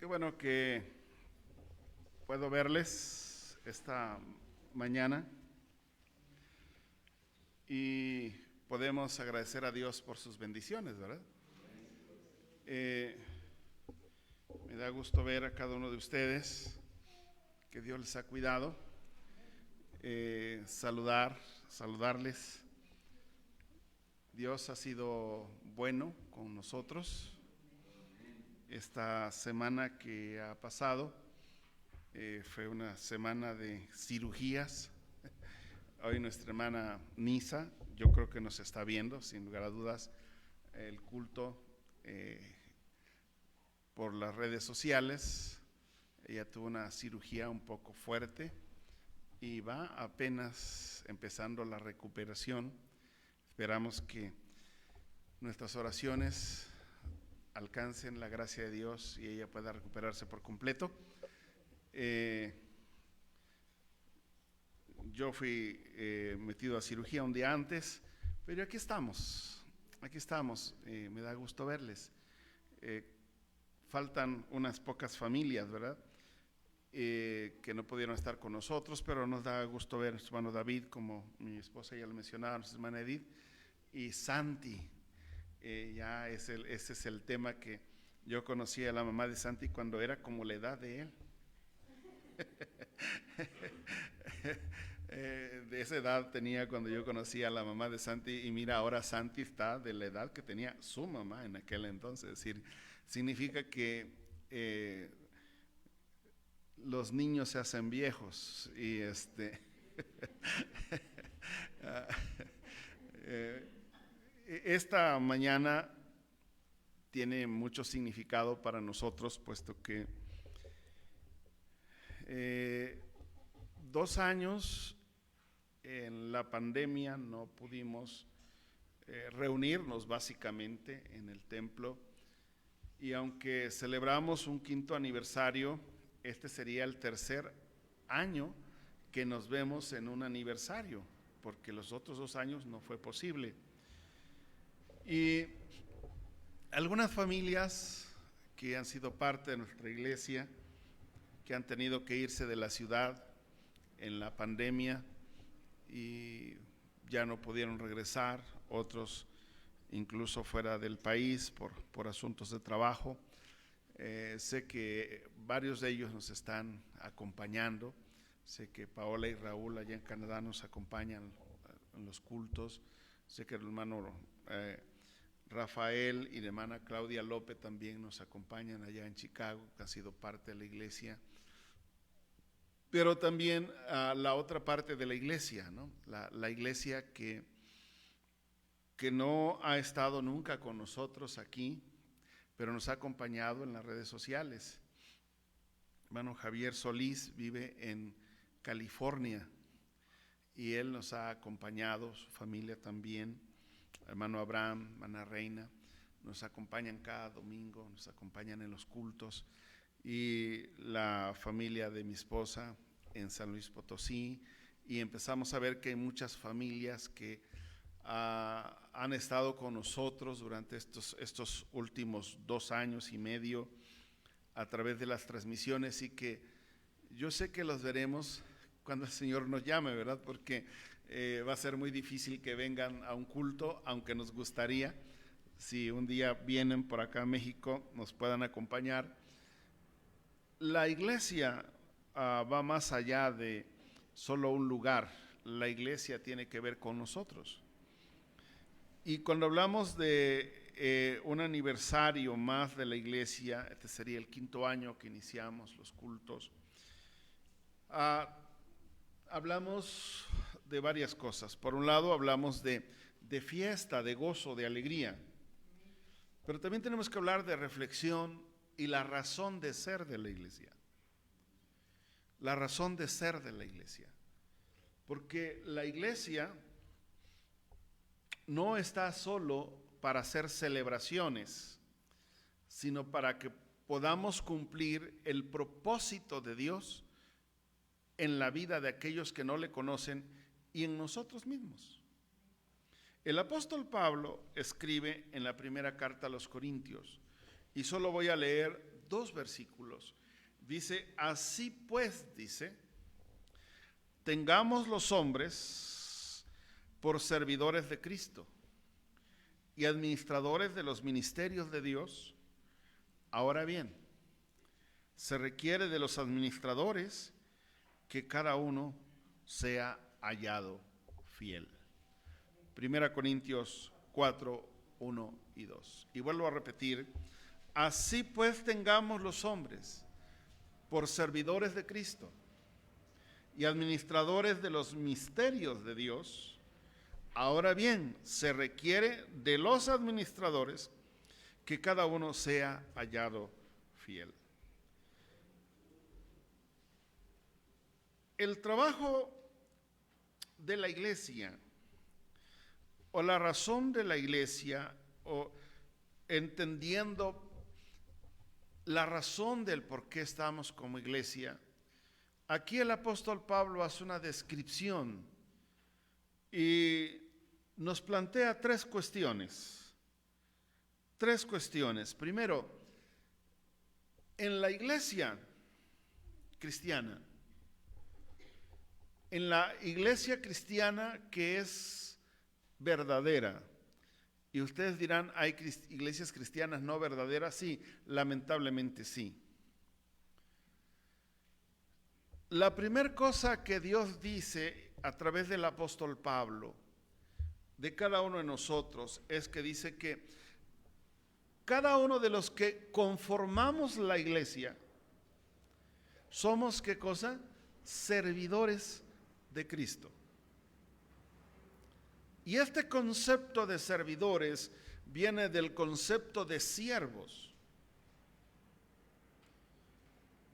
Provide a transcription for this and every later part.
Qué bueno que puedo verles esta mañana y podemos agradecer a Dios por sus bendiciones, ¿verdad? Me da gusto ver a cada uno de ustedes, que Dios les ha cuidado, saludarles. Dios ha sido bueno con nosotros. Esta semana que ha pasado fue una semana de cirugías. Hoy nuestra hermana Nisa, yo creo que nos está viendo, sin lugar a dudas, el culto por las redes sociales. Ella tuvo una cirugía un poco fuerte y va apenas empezando la recuperación. Esperamos que nuestras oraciones alcancen la gracia de Dios y ella pueda recuperarse por completo. Yo fui metido a cirugía un día antes, pero aquí estamos, me da gusto verles. Faltan unas pocas familias, ¿verdad? Que no pudieron estar con nosotros, pero nos da gusto ver a nuestro hermano David, como mi esposa ya lo mencionaba, nuestra hermana Edith, y Santi. Ese es el tema que yo conocí a la mamá de Santi cuando era como la edad de él. De esa edad tenía cuando yo conocí a la mamá de Santi, y mira, ahora Santi está de la edad que tenía su mamá en aquel entonces. Es decir, significa que los niños se hacen viejos y esta mañana tiene mucho significado para nosotros, puesto que 2 años en la pandemia no pudimos reunirnos básicamente en el templo, y aunque celebramos un 5º aniversario, este sería el 3er año que nos vemos en un aniversario, porque los otros 2 años no fue posible. Y algunas familias que han sido parte de nuestra iglesia, que han tenido que irse de la ciudad en la pandemia y ya no pudieron regresar, otros incluso fuera del país por asuntos de trabajo. Sé que varios de ellos nos están acompañando. Sé que Paola y Raúl allá en Canadá nos acompañan en los cultos. Sé que el hermano Rafael y la hermana Claudia López también nos acompañan allá en Chicago, que han sido parte de la iglesia. Pero también la otra parte de la iglesia, ¿no? La iglesia que no ha estado nunca con nosotros aquí, pero nos ha acompañado en las redes sociales. Hermano Javier Solís vive en California y él nos ha acompañado, su familia también. Hermano Abraham, hermana Reina, nos acompañan cada domingo, nos acompañan en los cultos. Y la familia de mi esposa en San Luis Potosí, y empezamos a ver que hay muchas familias que han estado con nosotros durante estos últimos 2 años y medio a través de las transmisiones, y que yo sé que los veremos cuando el Señor nos llame, ¿verdad? Porque va a ser muy difícil que vengan a un culto, aunque nos gustaría, si un día vienen por acá a México, nos puedan acompañar. La iglesia va más allá de solo un lugar. La iglesia tiene que ver con nosotros. Y cuando hablamos de un aniversario más de la iglesia, este sería el 5º año que iniciamos los cultos, hablamos de varias cosas. Por un lado, hablamos de fiesta, de gozo, de alegría. Pero también tenemos que hablar de reflexión y la razón de ser de la iglesia. La razón de ser de la iglesia. Porque la iglesia no está solo para hacer celebraciones, sino para que podamos cumplir el propósito de Dios en la vida de aquellos que no le conocen y en nosotros mismos. El apóstol Pablo escribe en la primera carta a los Corintios, y solo voy a leer 2 versículos. Dice, así pues, dice, tengamos los hombres por servidores de Cristo y administradores de los ministerios de Dios. Ahora bien, se requiere de los administradores que cada uno sea hallado fiel. 1 Corintios 4, 1 y 2. Y vuelvo a repetir, así pues tengamos los hombres por servidores de Cristo y administradores de los misterios de Dios. Ahora bien, se requiere de los administradores que cada uno sea hallado fiel. El trabajo de la iglesia, o la razón de la iglesia, o entendiendo la razón del por qué estamos como iglesia, aquí el apóstol Pablo hace una descripción y nos plantea 3 cuestiones. 3 cuestiones. Primero, en la iglesia cristiana, en la iglesia cristiana que es verdadera, y ustedes dirán, ¿hay iglesias cristianas no verdaderas? Sí, lamentablemente sí. La primera cosa que Dios dice a través del apóstol Pablo de cada uno de nosotros es que dice que cada uno de los que conformamos la iglesia somos, ¿qué cosa? Servidores de Cristo. Y este concepto de servidores viene del concepto de siervos.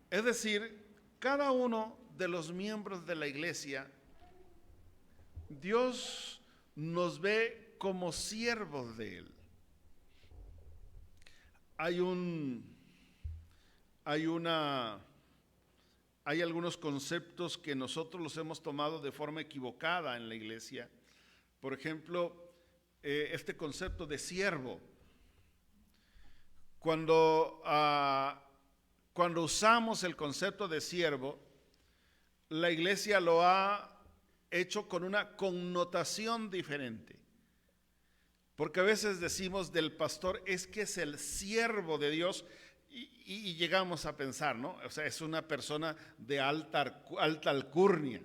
Es decir, cada uno de los miembros de la iglesia, Dios nos ve como siervos de Él. Hay algunos conceptos que nosotros los hemos tomado de forma equivocada en la iglesia. Por ejemplo, este concepto de siervo. Cuando usamos el concepto de siervo, la iglesia lo ha hecho con una connotación diferente. Porque a veces decimos del pastor, es que es el siervo de Dios, y llegamos a pensar, ¿no? O sea, es una persona de alta alcurnia,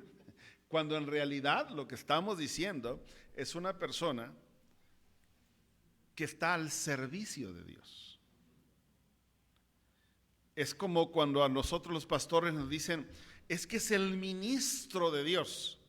cuando en realidad lo que estamos diciendo es una persona que está al servicio de Dios. Es como cuando a nosotros los pastores nos dicen, es que es el ministro de Dios.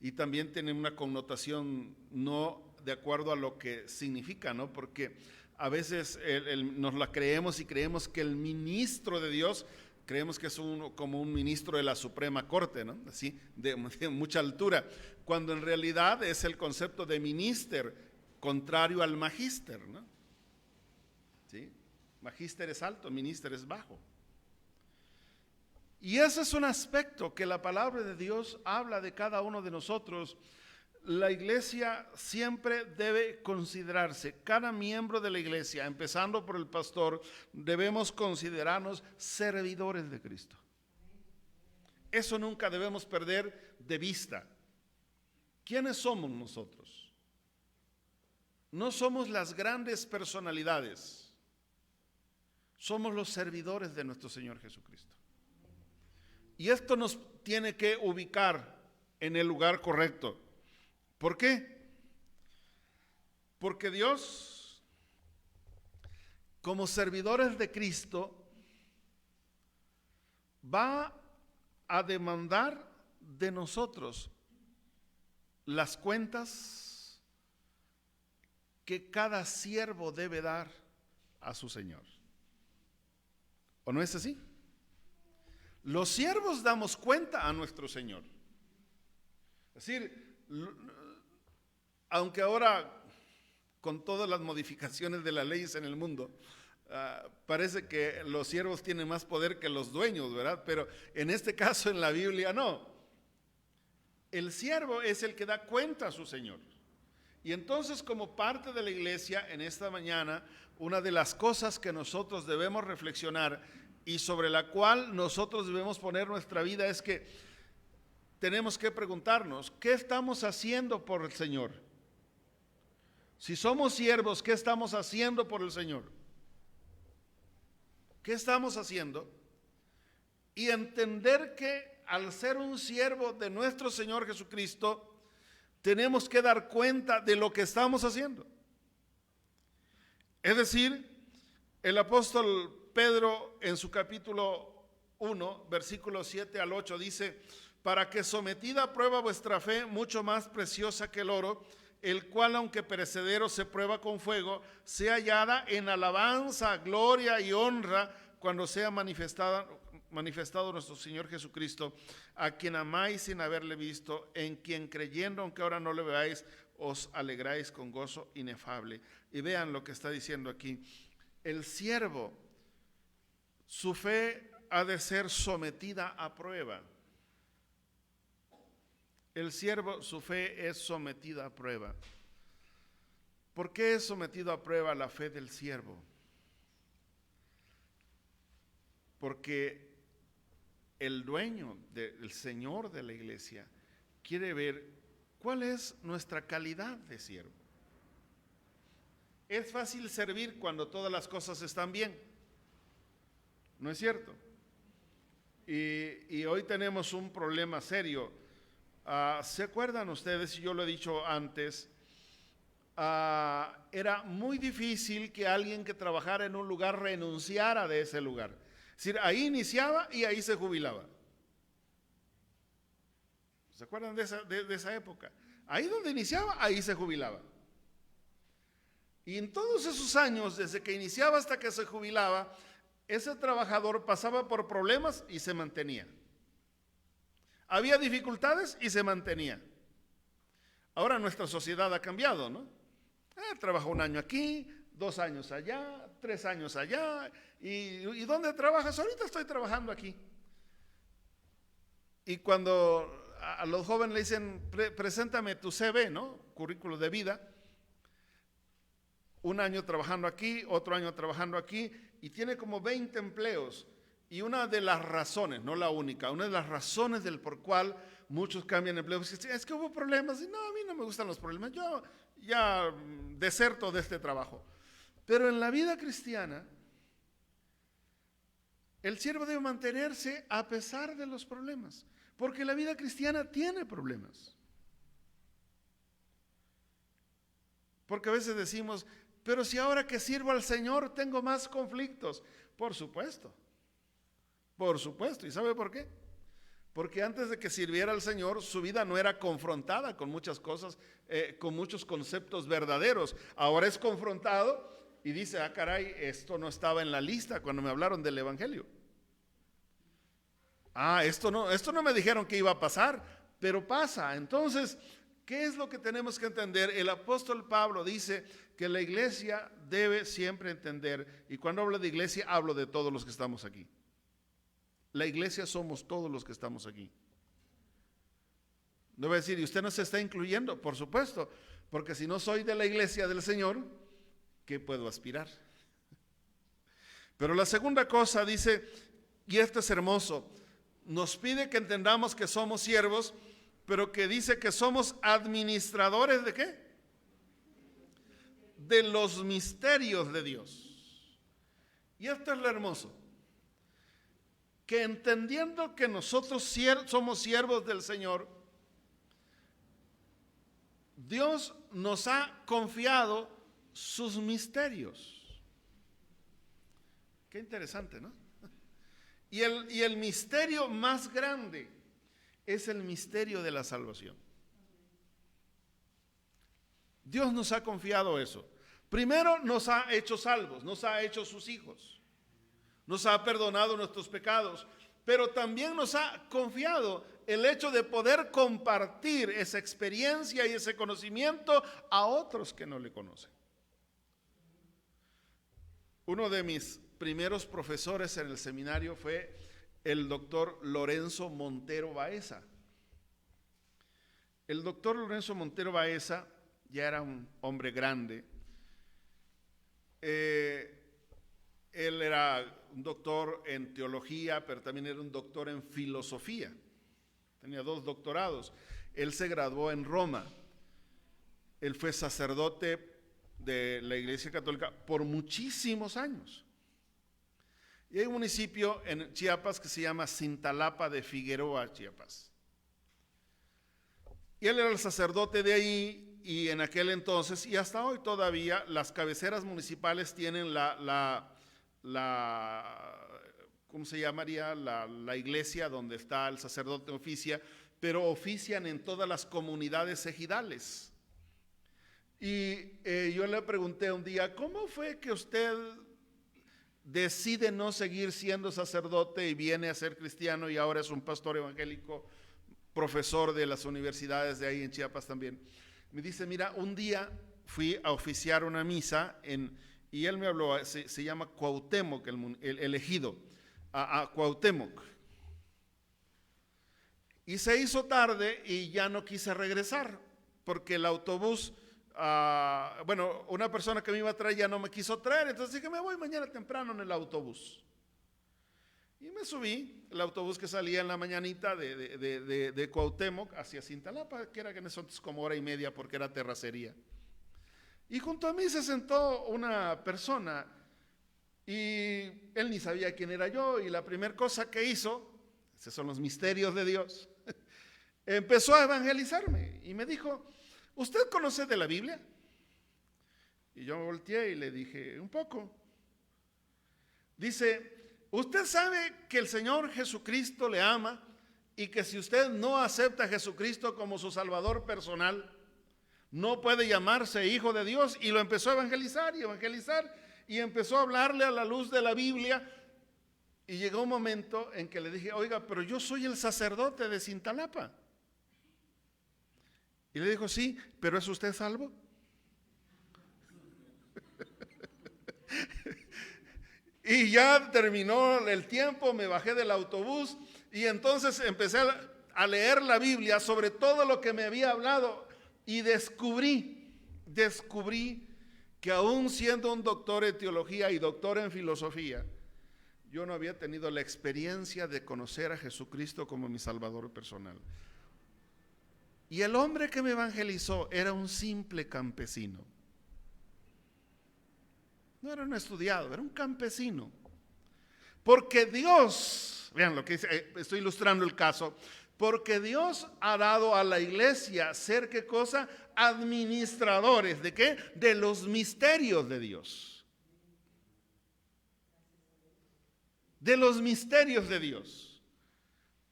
Y también tiene una connotación no de acuerdo a lo que significa, ¿no? Porque a veces nos la creemos y creemos que el ministro de Dios, creemos que es como un ministro de la Suprema Corte, ¿no? Así, de mucha altura, cuando en realidad es el concepto de minister, contrario al magíster, ¿no? ¿Sí? Magíster es alto, minister es bajo. Y ese es un aspecto que la palabra de Dios habla de cada uno de nosotros. La iglesia siempre debe considerarse, cada miembro de la iglesia, empezando por el pastor, debemos considerarnos servidores de Cristo. Eso nunca debemos perder de vista. ¿Quiénes somos nosotros? No somos las grandes personalidades, somos los servidores de nuestro Señor Jesucristo. Y esto nos tiene que ubicar en el lugar correcto. ¿Por qué? Porque Dios, como servidores de Cristo, va a demandar de nosotros las cuentas que cada siervo debe dar a su Señor. ¿O no es así? Los siervos damos cuenta a nuestro Señor. Es decir, aunque ahora con todas las modificaciones de las leyes en el mundo, parece que los siervos tienen más poder que los dueños, ¿verdad? Pero en este caso en la Biblia no. El siervo es el que da cuenta a su Señor. Y entonces, como parte de la iglesia, en esta mañana, una de las cosas que nosotros debemos reflexionar y sobre la cual nosotros debemos poner nuestra vida es que tenemos que preguntarnos, ¿qué estamos haciendo por el Señor? Si somos siervos, ¿qué estamos haciendo por el Señor? ¿Qué estamos haciendo? Y entender que al ser un siervo de nuestro Señor Jesucristo, tenemos que dar cuenta de lo que estamos haciendo. Es decir, el apóstol Pedro en su capítulo 1, versículos 7 al 8 dice: para que sometida a prueba vuestra fe, mucho más preciosa que el oro, el cual aunque perecedero se prueba con fuego, sea hallada en alabanza, gloria y honra cuando sea manifestado nuestro Señor Jesucristo, a quien amáis sin haberle visto, en quien creyendo, aunque ahora no le veáis, os alegráis con gozo inefable. Y vean lo que está diciendo aquí. El siervo, su fe ha de ser sometida a prueba. El siervo, su fe es sometida a prueba. ¿Por qué es sometido a prueba la fe del siervo? Porque el dueño, el Señor de la iglesia, quiere ver cuál es nuestra calidad de siervo. Es fácil servir cuando todas las cosas están bien, ¿no es cierto? Y hoy tenemos un problema serio. ¿Se acuerdan ustedes? Yo lo he dicho antes, era muy difícil que alguien que trabajara en un lugar renunciara de ese lugar. Es decir, ahí iniciaba y ahí se jubilaba. ¿Se acuerdan de esa época? Ahí donde iniciaba, ahí se jubilaba. Y en todos esos años, desde que iniciaba hasta que se jubilaba, ese trabajador pasaba por problemas y se mantenía. Había dificultades y se mantenía. Ahora nuestra sociedad ha cambiado, ¿no? Trabaja un año aquí, 2 años allá, 3 años allá. ¿Y dónde trabajas? Ahorita estoy trabajando aquí. Y cuando a los jóvenes le dicen, preséntame tu CV, ¿no? Currículo de vida. 1 año trabajando aquí, otro año trabajando aquí, y tiene como 20 empleos. Y una de las razones, no la única, una de las razones del por cual muchos cambian de empleo es que hubo problemas. Y no, a mí no me gustan los problemas, yo ya deserto de este trabajo. Pero en la vida cristiana, el siervo debe mantenerse a pesar de los problemas, porque la vida cristiana tiene problemas. Porque a veces decimos, pero si ahora que sirvo al Señor tengo más conflictos. Por supuesto. ¿Y sabe por qué? Porque antes de que sirviera al Señor, su vida no era confrontada con muchas cosas, con muchos conceptos verdaderos. Ahora es confrontado y dice, caray, esto no estaba en la lista cuando me hablaron del Evangelio. Esto no me dijeron que iba a pasar, pero pasa. Entonces, ¿qué es lo que tenemos que entender? El apóstol Pablo dice que la iglesia debe siempre entender, y cuando hablo de iglesia, hablo de todos los que estamos aquí. La iglesia somos todos los que estamos aquí. No voy a decir, ¿y usted no se está incluyendo? Por supuesto, porque si no soy de la iglesia del Señor, ¿qué puedo aspirar? Pero la segunda cosa dice, y esto es hermoso, nos pide que entendamos que somos siervos, pero que dice que somos administradores ¿de qué? De los misterios de Dios. Y esto es lo hermoso. Que entendiendo que nosotros somos siervos del Señor, Dios nos ha confiado sus misterios. Qué interesante, ¿no? Y el misterio más grande es el misterio de la salvación. Dios nos ha confiado eso. Primero nos ha hecho salvos, nos ha hecho sus hijos. Nos ha perdonado nuestros pecados, pero también nos ha confiado el hecho de poder compartir esa experiencia y ese conocimiento a otros que no le conocen. Uno de mis primeros profesores en el seminario fue el doctor Lorenzo Montero Baeza. El doctor Lorenzo Montero Baeza ya era un hombre grande. Él era un doctor en teología, pero también era un doctor en filosofía. Tenía 2 doctorados. Él se graduó en Roma. Él fue sacerdote de la Iglesia Católica por muchísimos años. Y hay un municipio en Chiapas que se llama Cintalapa de Figueroa, Chiapas. Y él era el sacerdote de ahí, y en aquel entonces, y hasta hoy todavía, las cabeceras municipales tienen ¿cómo se llamaría? La iglesia donde está el sacerdote oficia, pero ofician en todas las comunidades ejidales. Y yo le pregunté un día, ¿cómo fue que usted decide no seguir siendo sacerdote y viene a ser cristiano y ahora es un pastor evangélico, profesor de las universidades de ahí en Chiapas también? Me dice, mira, un día fui a oficiar una misa y él me habló, se llama Cuauhtémoc, el ejido, a Cuauhtémoc. Y se hizo tarde y ya no quise regresar, porque el autobús, una persona que me iba a traer ya no me quiso traer, entonces dije, me voy mañana temprano en el autobús. Y me subí, el autobús que salía en la mañanita de Cuauhtémoc hacia Cintalapa, que era en eso como hora y media porque era terracería. Y junto a mí se sentó una persona y él ni sabía quién era yo, y la primera cosa que hizo, esos son los misterios de Dios, empezó a evangelizarme y me dijo, ¿usted conoce de la Biblia? Y yo me volteé y le dije, un poco. Dice, ¿usted sabe que el Señor Jesucristo le ama y que si usted no acepta a Jesucristo como su Salvador personal, no puede llamarse hijo de Dios? Y lo empezó a evangelizar y empezó a hablarle a la luz de la Biblia. Y llegó un momento en que le dije, oiga, pero yo soy el sacerdote de Cintalapa. Y le dijo, sí, pero ¿es usted salvo? Y ya terminó el tiempo, me bajé del autobús y entonces empecé a leer la Biblia sobre todo lo que me había hablado y descubrí que aún siendo un doctor en teología y doctor en filosofía, yo no había tenido la experiencia de conocer a Jesucristo como mi Salvador personal. Y el hombre que me evangelizó era un simple campesino. No era un estudiado, era un campesino. Porque Dios, vean lo que dice, estoy ilustrando el caso, porque Dios ha dado a la iglesia ser, ¿qué cosa? Administradores, ¿de qué? De los misterios de Dios. De los misterios de Dios.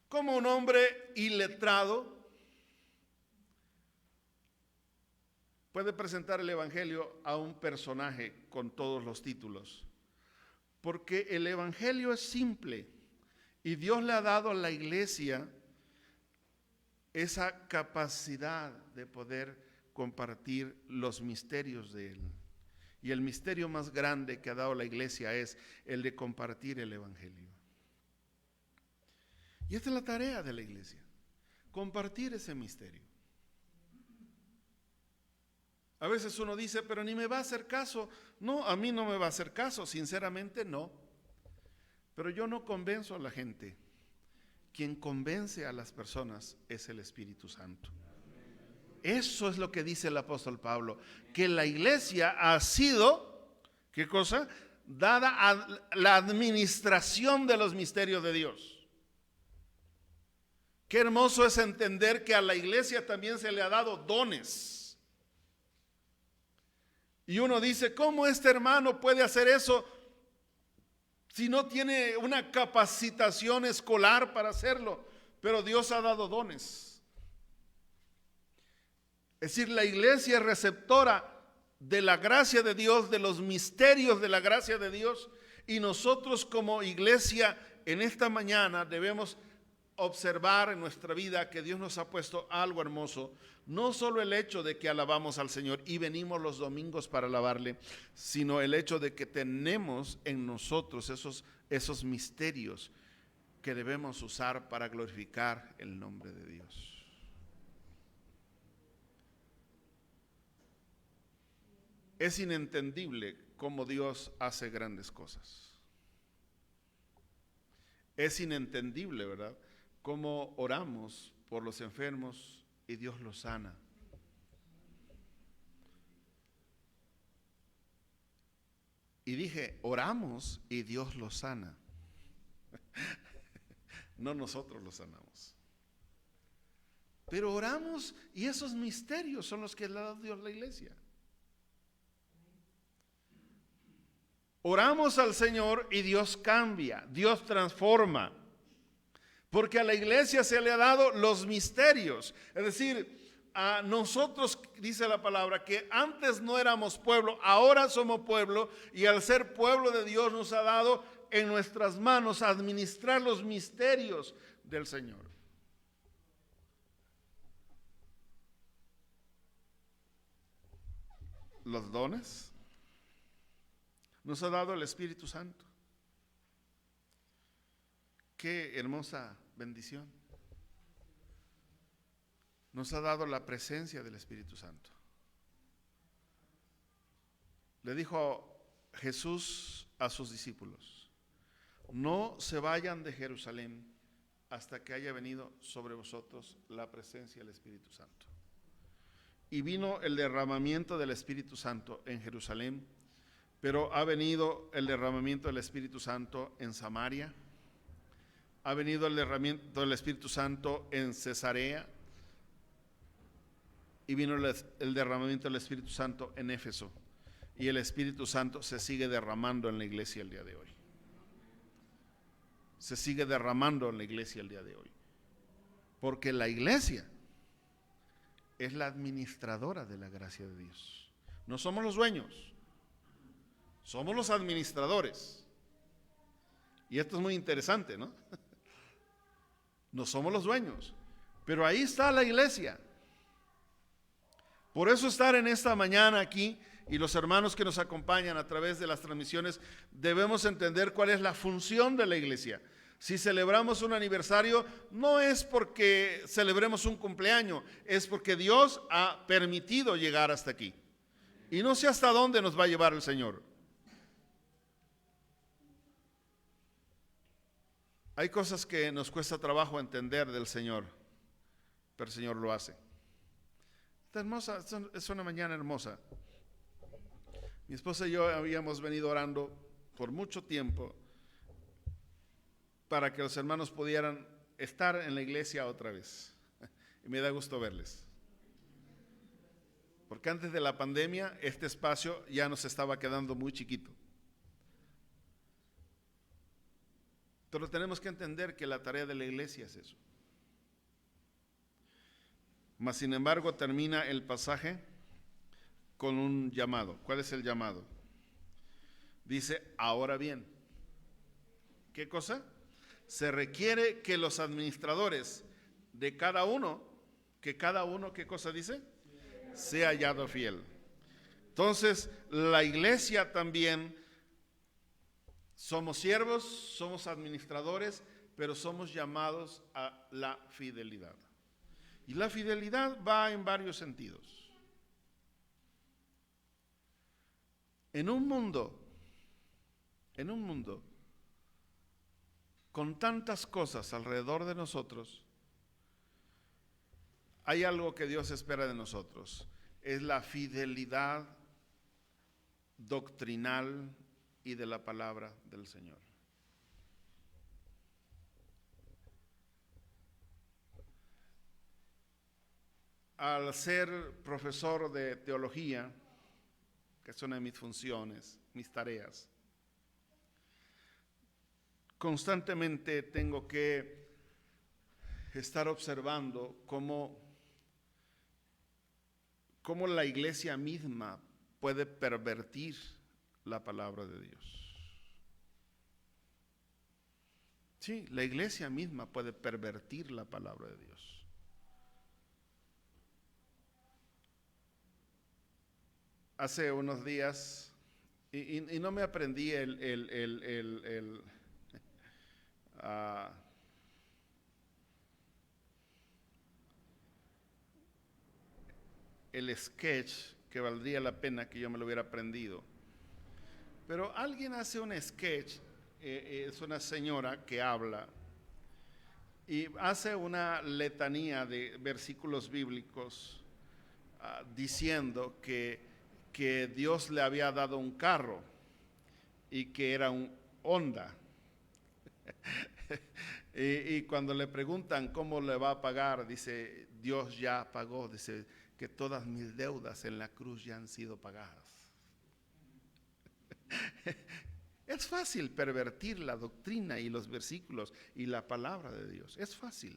Como un hombre iletrado puede presentar el evangelio a un personaje con todos los títulos, porque el evangelio es simple y Dios le ha dado a la iglesia esa capacidad de poder compartir los misterios de Él. Y el misterio más grande que ha dado la iglesia es el de compartir el evangelio. Y esta es la tarea de la iglesia, compartir ese misterio. A veces uno dice, pero ni me va a hacer caso. No, a mí no me va a hacer caso, sinceramente no. Pero yo no convenzo a la gente. Quien convence a las personas es el Espíritu Santo. Eso es lo que dice el apóstol Pablo, que la iglesia ha sido, ¿qué cosa? Dada a la administración de los misterios de Dios. Qué hermoso es entender que a la iglesia también se le ha dado dones. Y uno dice, ¿cómo este hermano puede hacer eso si no tiene una capacitación escolar para hacerlo? Pero Dios ha dado dones. Es decir, la iglesia es receptora de la gracia de Dios, de los misterios de la gracia de Dios, y nosotros como iglesia en esta mañana debemos observar en nuestra vida que Dios nos ha puesto algo hermoso. No solo el hecho de que alabamos al Señor y venimos los domingos para alabarle, sino el hecho de que tenemos en nosotros esos misterios que debemos usar para glorificar el nombre de Dios. Es inentendible cómo Dios hace grandes cosas. Es inentendible, ¿verdad?, cómo oramos por los enfermos y Dios los sana. Y dije, oramos y Dios los sana. No nosotros los sanamos. Pero oramos y esos misterios son los que le ha dado Dios a la iglesia. Oramos al Señor y Dios cambia, Dios transforma. Porque a la iglesia se le ha dado los misterios. Es decir, a nosotros, dice la palabra, que antes no éramos pueblo, ahora somos pueblo, y al ser pueblo de Dios nos ha dado en nuestras manos administrar los misterios del Señor. Los dones nos ha dado el Espíritu Santo. Qué hermosa bendición. Nos ha dado la presencia del Espíritu Santo. Le dijo Jesús a sus discípulos: no se vayan de Jerusalén hasta que haya venido sobre vosotros la presencia del Espíritu Santo. Y vino el derramamiento del Espíritu Santo en Jerusalén, pero ha venido el derramamiento del Espíritu Santo en Samaria, ha venido el derramamiento del Espíritu Santo en Cesarea, y vino el derramamiento del Espíritu Santo en Éfeso. Y el Espíritu Santo se sigue derramando en la iglesia el día de hoy. Se sigue derramando en la iglesia el día de hoy. Porque la iglesia es la administradora de la gracia de Dios. No somos los dueños, somos los administradores. Y esto es muy interesante, ¿no? No somos los dueños, pero ahí está la iglesia. Por eso estar en esta mañana aquí, y los hermanos que nos acompañan a través de las transmisiones, debemos entender cuál es la función de la iglesia. Si celebramos un aniversario, no es porque celebremos un cumpleaños, es porque Dios ha permitido llegar hasta aquí. Y no sé hasta dónde nos va a llevar el Señor. Hay cosas que nos cuesta trabajo entender del Señor, pero el Señor lo hace. Está hermosa, es una mañana hermosa. Mi esposa y yo habíamos venido orando por mucho tiempo para que los hermanos pudieran estar en la iglesia otra vez. Y me da gusto verles. Porque antes de la pandemia, este espacio ya nos estaba quedando muy chiquito. Pero tenemos que entender que la tarea de la iglesia es eso. Mas, sin embargo, termina el pasaje con un llamado. ¿Cuál es el llamado? Dice, ahora bien, ¿qué cosa? Se requiere que los administradores de cada uno, ¿qué cosa dice? Sea hallado fiel. Entonces, la iglesia también somos siervos, somos administradores, pero somos llamados a la fidelidad. Y la fidelidad va en varios sentidos. En un mundo con tantas cosas alrededor de nosotros, hay algo que Dios espera de nosotros. Es la fidelidad doctrinal y de la palabra del Señor. Al ser profesor de teología, que es una de mis funciones, mis tareas, constantemente tengo que estar observando cómo la iglesia misma puede pervertir la palabra de Dios. Sí, la iglesia misma puede pervertir la palabra de Dios. Hace unos días, y no me aprendí el sketch que valdría la pena que yo me lo hubiera aprendido. Pero alguien hace un sketch, es una señora que habla y hace una letanía de versículos bíblicos diciendo que Dios le había dado un carro y que era un Honda. y cuando le preguntan cómo le va a pagar, dice, Dios ya pagó, dice que todas mis deudas en la cruz ya han sido pagadas. Es fácil pervertir la doctrina y los versículos y la palabra de Dios, es fácil.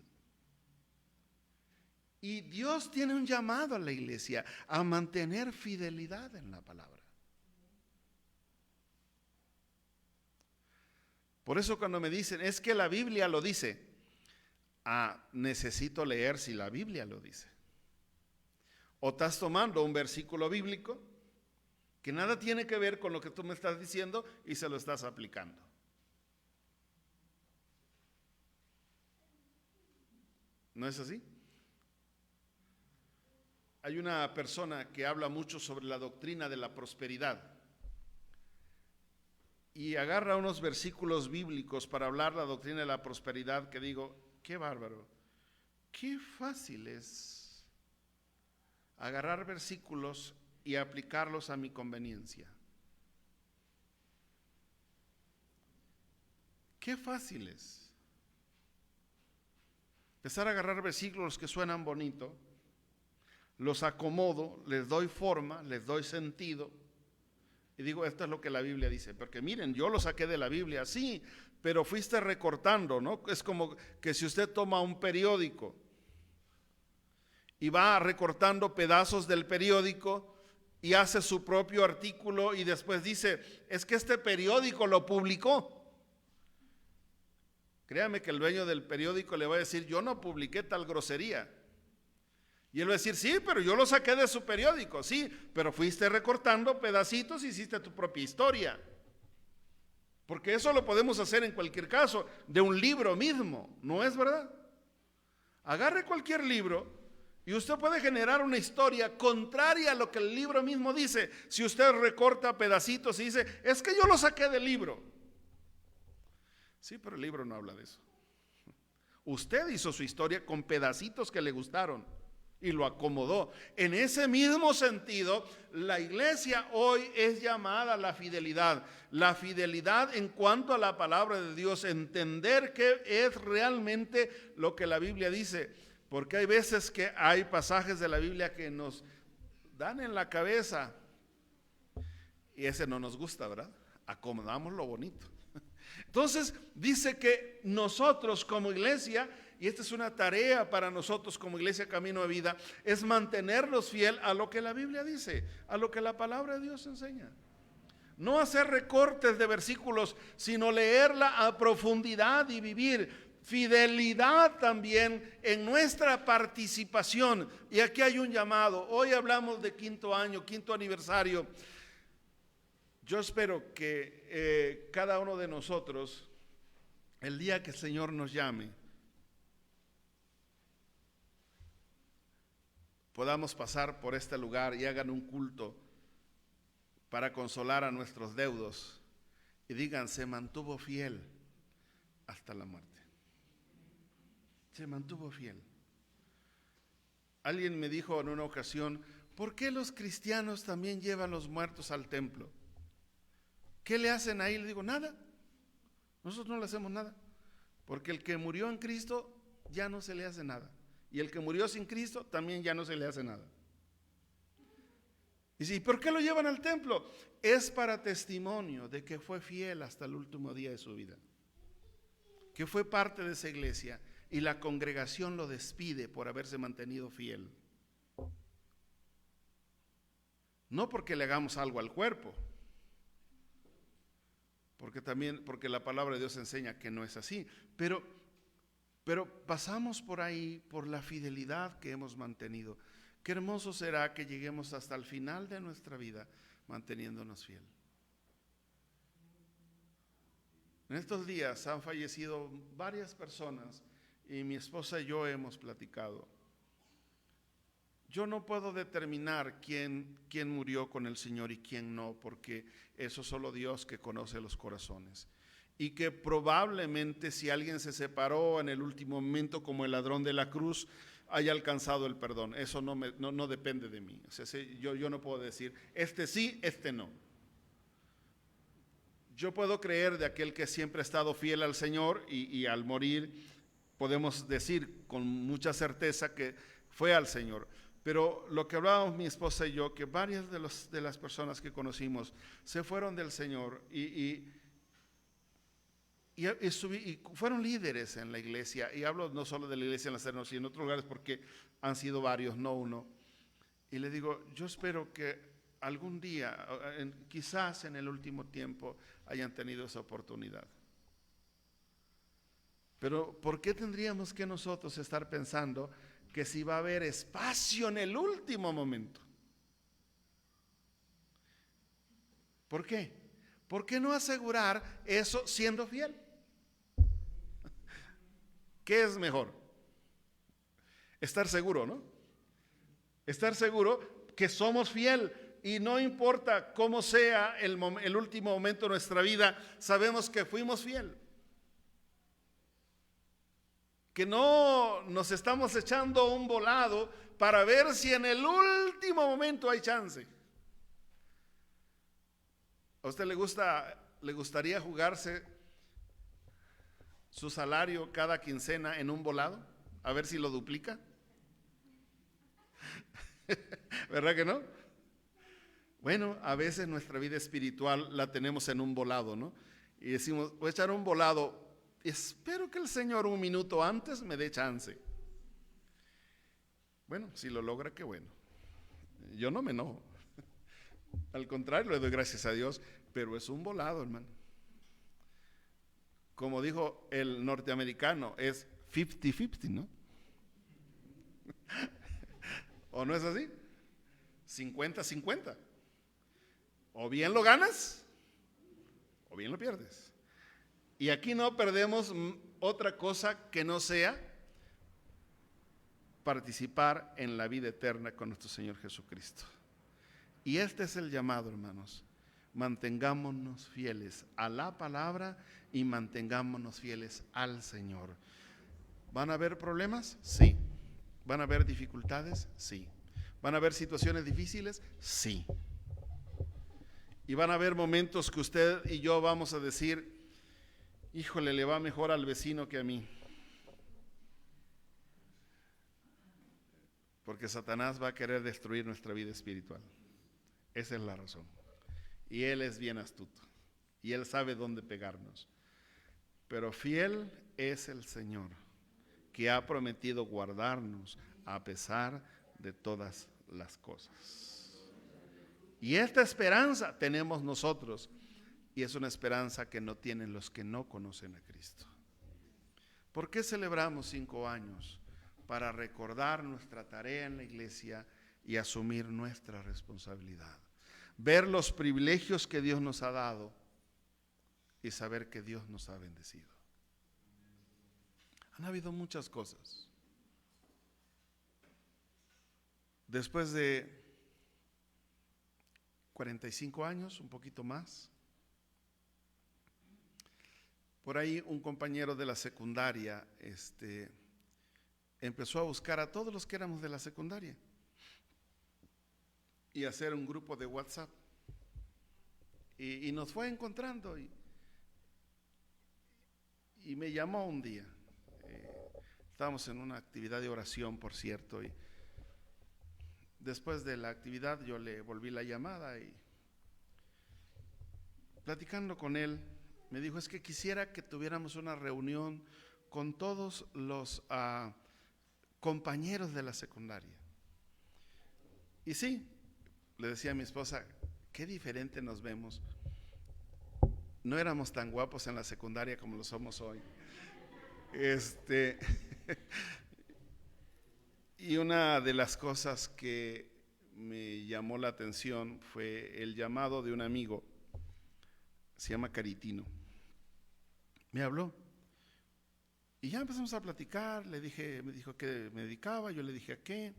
Y Dios tiene un llamado a la iglesia a mantener fidelidad en la palabra. Por eso cuando me dicen, es que la Biblia lo dice, necesito leer si la Biblia lo dice. O estás tomando un versículo bíblico que nada tiene que ver con lo que tú me estás diciendo y se lo estás aplicando. ¿No es así? Hay una persona que habla mucho sobre la doctrina de la prosperidad y agarra unos versículos bíblicos para hablar la doctrina de la prosperidad que digo, qué bárbaro, qué fácil es agarrar versículos y aplicarlos a mi conveniencia. Qué fácil es empezar a agarrar versículos que suenan bonito, los acomodo, les doy forma, les doy sentido y digo, esto es lo que la Biblia dice, porque miren, yo lo saqué de la Biblia, sí, pero fuiste recortando, ¿no? Es como que si usted toma un periódico y va recortando pedazos del periódico y hace su propio artículo y después dice, es que este periódico lo publicó. Créame que el dueño del periódico le va a decir, yo no publiqué tal grosería. Y él va a decir, sí, pero yo lo saqué de su periódico, sí, pero fuiste recortando pedacitos y hiciste tu propia historia. Porque eso lo podemos hacer en cualquier caso, de un libro mismo, ¿no es verdad? Agarre cualquier libro y usted puede generar una historia contraria a lo que el libro mismo dice. Si usted recorta pedacitos y dice, es que yo lo saqué del libro. Sí, pero el libro no habla de eso. Usted hizo su historia con pedacitos que le gustaron y lo acomodó. En ese mismo sentido, la iglesia hoy es llamada a la fidelidad. La fidelidad en cuanto a la palabra de Dios, entender qué es realmente lo que la Biblia dice. Porque hay veces que hay pasajes de la Biblia que nos dan en la cabeza y ese no nos gusta, ¿verdad? Acomodamos lo bonito. Entonces dice que nosotros como iglesia, y esta es una tarea para nosotros como iglesia Camino de Vida, es mantenernos fiel a lo que la Biblia dice, a lo que la palabra de Dios enseña. No hacer recortes de versículos, sino leerla a profundidad y vivir fidelidad también en nuestra participación. Y aquí hay un llamado. Hoy hablamos de quinto año, quinto aniversario. Yo espero que cada uno de nosotros, el día que el Señor nos llame, podamos pasar por este lugar y hagan un culto para consolar a nuestros deudos y digan, se mantuvo fiel hasta la muerte. Se mantuvo fiel. Alguien me dijo en una ocasión, ¿por qué los cristianos también llevan los muertos al templo? ¿Qué le hacen ahí? Le digo, nada. Nosotros no le hacemos nada. Porque el que murió en Cristo ya no se le hace nada. Y el que murió sin Cristo también ya no se le hace nada. Y dice, ¿y por qué lo llevan al templo? Es para testimonio de que fue fiel hasta el último día de su vida. Que fue parte de esa iglesia y la congregación lo despide por haberse mantenido fiel. No porque le hagamos algo al cuerpo. Porque la palabra de Dios enseña que no es así, pero pasamos por ahí por la fidelidad que hemos mantenido. Qué hermoso será que lleguemos hasta el final de nuestra vida manteniéndonos fiel. En estos días han fallecido varias personas y mi esposa y yo hemos platicado. Yo no puedo determinar quién murió con el Señor y quién no, porque eso solo Dios que conoce los corazones. Y que probablemente si alguien se separó en el último momento como el ladrón de la cruz, haya alcanzado el perdón. Eso no depende de mí. O sea, yo no puedo decir, este sí, este no. Yo puedo creer de aquel que siempre ha estado fiel al Señor y al morir podemos decir con mucha certeza que fue al Señor. Pero lo que hablábamos mi esposa y yo, que varias de las personas que conocimos se fueron del Señor y fueron líderes en la iglesia, y hablo no solo de la iglesia en la Serena, sino en otros lugares porque han sido varios, no uno. Y le digo, yo espero que algún día, quizás en el último tiempo, hayan tenido esa oportunidad. Pero ¿por qué tendríamos que nosotros estar pensando que si va a haber espacio en el último momento? ¿Por qué? ¿Por qué no asegurar eso siendo fiel? ¿Qué es mejor? Estar seguro, ¿no? Estar seguro que somos fiel y no importa cómo sea el último momento de nuestra vida, sabemos que fuimos fiel. Que no nos estamos echando un volado para ver si en el último momento hay chance. ¿A usted le gustaría jugarse su salario cada quincena en un volado? A ver si lo duplica. ¿Verdad que no? Bueno, a veces nuestra vida espiritual la tenemos en un volado, ¿no? Y decimos, voy a echar un volado, espero que el Señor un minuto antes me dé chance. Bueno, si lo logra, qué bueno. Yo no me enojo. Al contrario, le doy gracias a Dios, pero es un volado, hermano. Como dijo el norteamericano, es 50-50, ¿no? ¿O no es así? 50-50. O bien lo ganas, o bien lo pierdes. Y aquí no perdemos otra cosa que no sea participar en la vida eterna con nuestro Señor Jesucristo. Y este es el llamado, hermanos. Mantengámonos fieles a la palabra y mantengámonos fieles al Señor. ¿Van a haber problemas? Sí. ¿Van a haber dificultades? Sí. ¿Van a haber situaciones difíciles? Sí. Y van a haber momentos que usted y yo vamos a decir, híjole, le va mejor al vecino que a mí. Porque Satanás va a querer destruir nuestra vida espiritual. Esa es la razón. Y él es bien astuto. Y él sabe dónde pegarnos. Pero fiel es el Señor, que ha prometido guardarnos a pesar de todas las cosas. Y esta esperanza tenemos nosotros, y es una esperanza que no tienen los que no conocen a Cristo. ¿Por qué celebramos 5 años? Para recordar nuestra tarea en la iglesia y asumir nuestra responsabilidad. Ver los privilegios que Dios nos ha dado y saber que Dios nos ha bendecido. Han habido muchas cosas. Después de 45 años, un poquito más, por ahí un compañero de la secundaria empezó a buscar a todos los que éramos de la secundaria y hacer un grupo de WhatsApp. Y nos fue encontrando y me llamó un día. Estábamos en una actividad de oración, por cierto, y después de la actividad yo le volví la llamada y platicando con él, me dijo, es que quisiera que tuviéramos una reunión con todos los compañeros de la secundaria. Y sí, le decía a mi esposa, qué diferente nos vemos. No éramos tan guapos en la secundaria como lo somos hoy. Y una de las cosas que me llamó la atención fue el llamado de un amigo, se llama Caritino. Me habló y ya empezamos a platicar. Me dijo que me dedicaba, yo le dije a qué.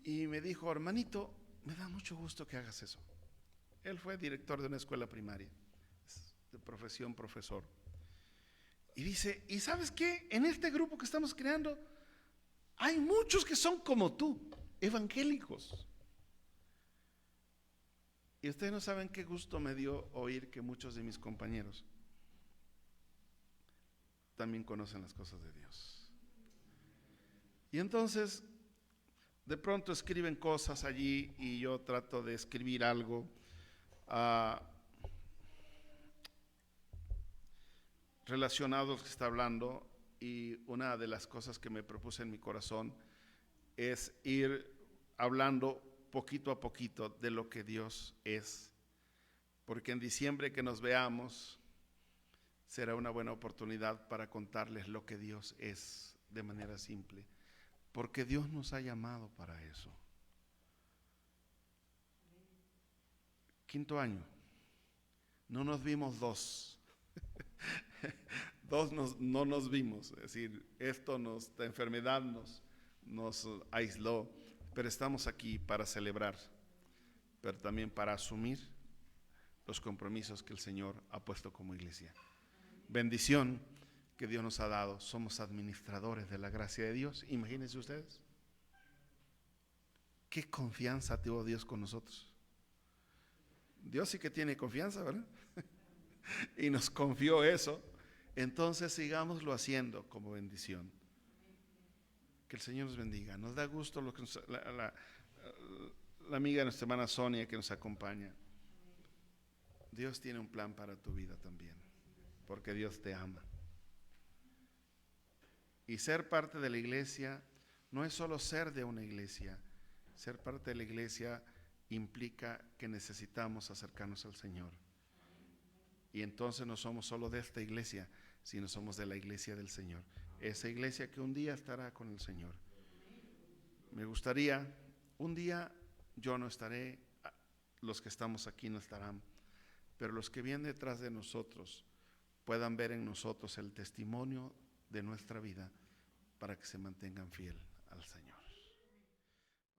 Y me dijo, hermanito, me da mucho gusto que hagas eso. Él fue director de una escuela primaria, de profesión profesor. Y dice, ¿y sabes qué? En este grupo que estamos creando, hay muchos que son como tú, evangélicos. Y ustedes no saben qué gusto me dio oír que muchos de mis compañeros también conocen las cosas de Dios. Y entonces, de pronto escriben cosas allí y yo trato de escribir algo relacionado a lo que está hablando, y una de las cosas que me propuse en mi corazón es ir hablando poquito a poquito de lo que Dios es, porque en diciembre que nos veamos será una buena oportunidad para contarles lo que Dios es de manera simple, porque Dios nos ha llamado para eso. Quinto año, no nos vimos dos. No nos vimos, es decir, esta enfermedad nos aisló, pero estamos aquí para celebrar, pero también para asumir los compromisos que el Señor ha puesto como iglesia. Bendición que Dios nos ha dado, somos administradores de la gracia de Dios. Imagínense ustedes, qué confianza tuvo Dios con nosotros. Dios sí que tiene confianza, ¿verdad? Y nos confió eso. Entonces sigámoslo haciendo como bendición. Que el Señor nos bendiga. Nos da gusto la amiga de nuestra hermana Sonia que nos acompaña. Dios tiene un plan para tu vida también, porque Dios te ama. Y ser parte de la iglesia no es solo ser de una iglesia. Ser parte de la iglesia implica que necesitamos acercarnos al Señor. Y entonces no somos solo de esta iglesia, sino somos de la iglesia del Señor. Esa iglesia que un día estará con el Señor. Me gustaría, un día yo no estaré, los que estamos aquí no estarán, pero los que vienen detrás de nosotros puedan ver en nosotros el testimonio de nuestra vida para que se mantengan fiel al Señor.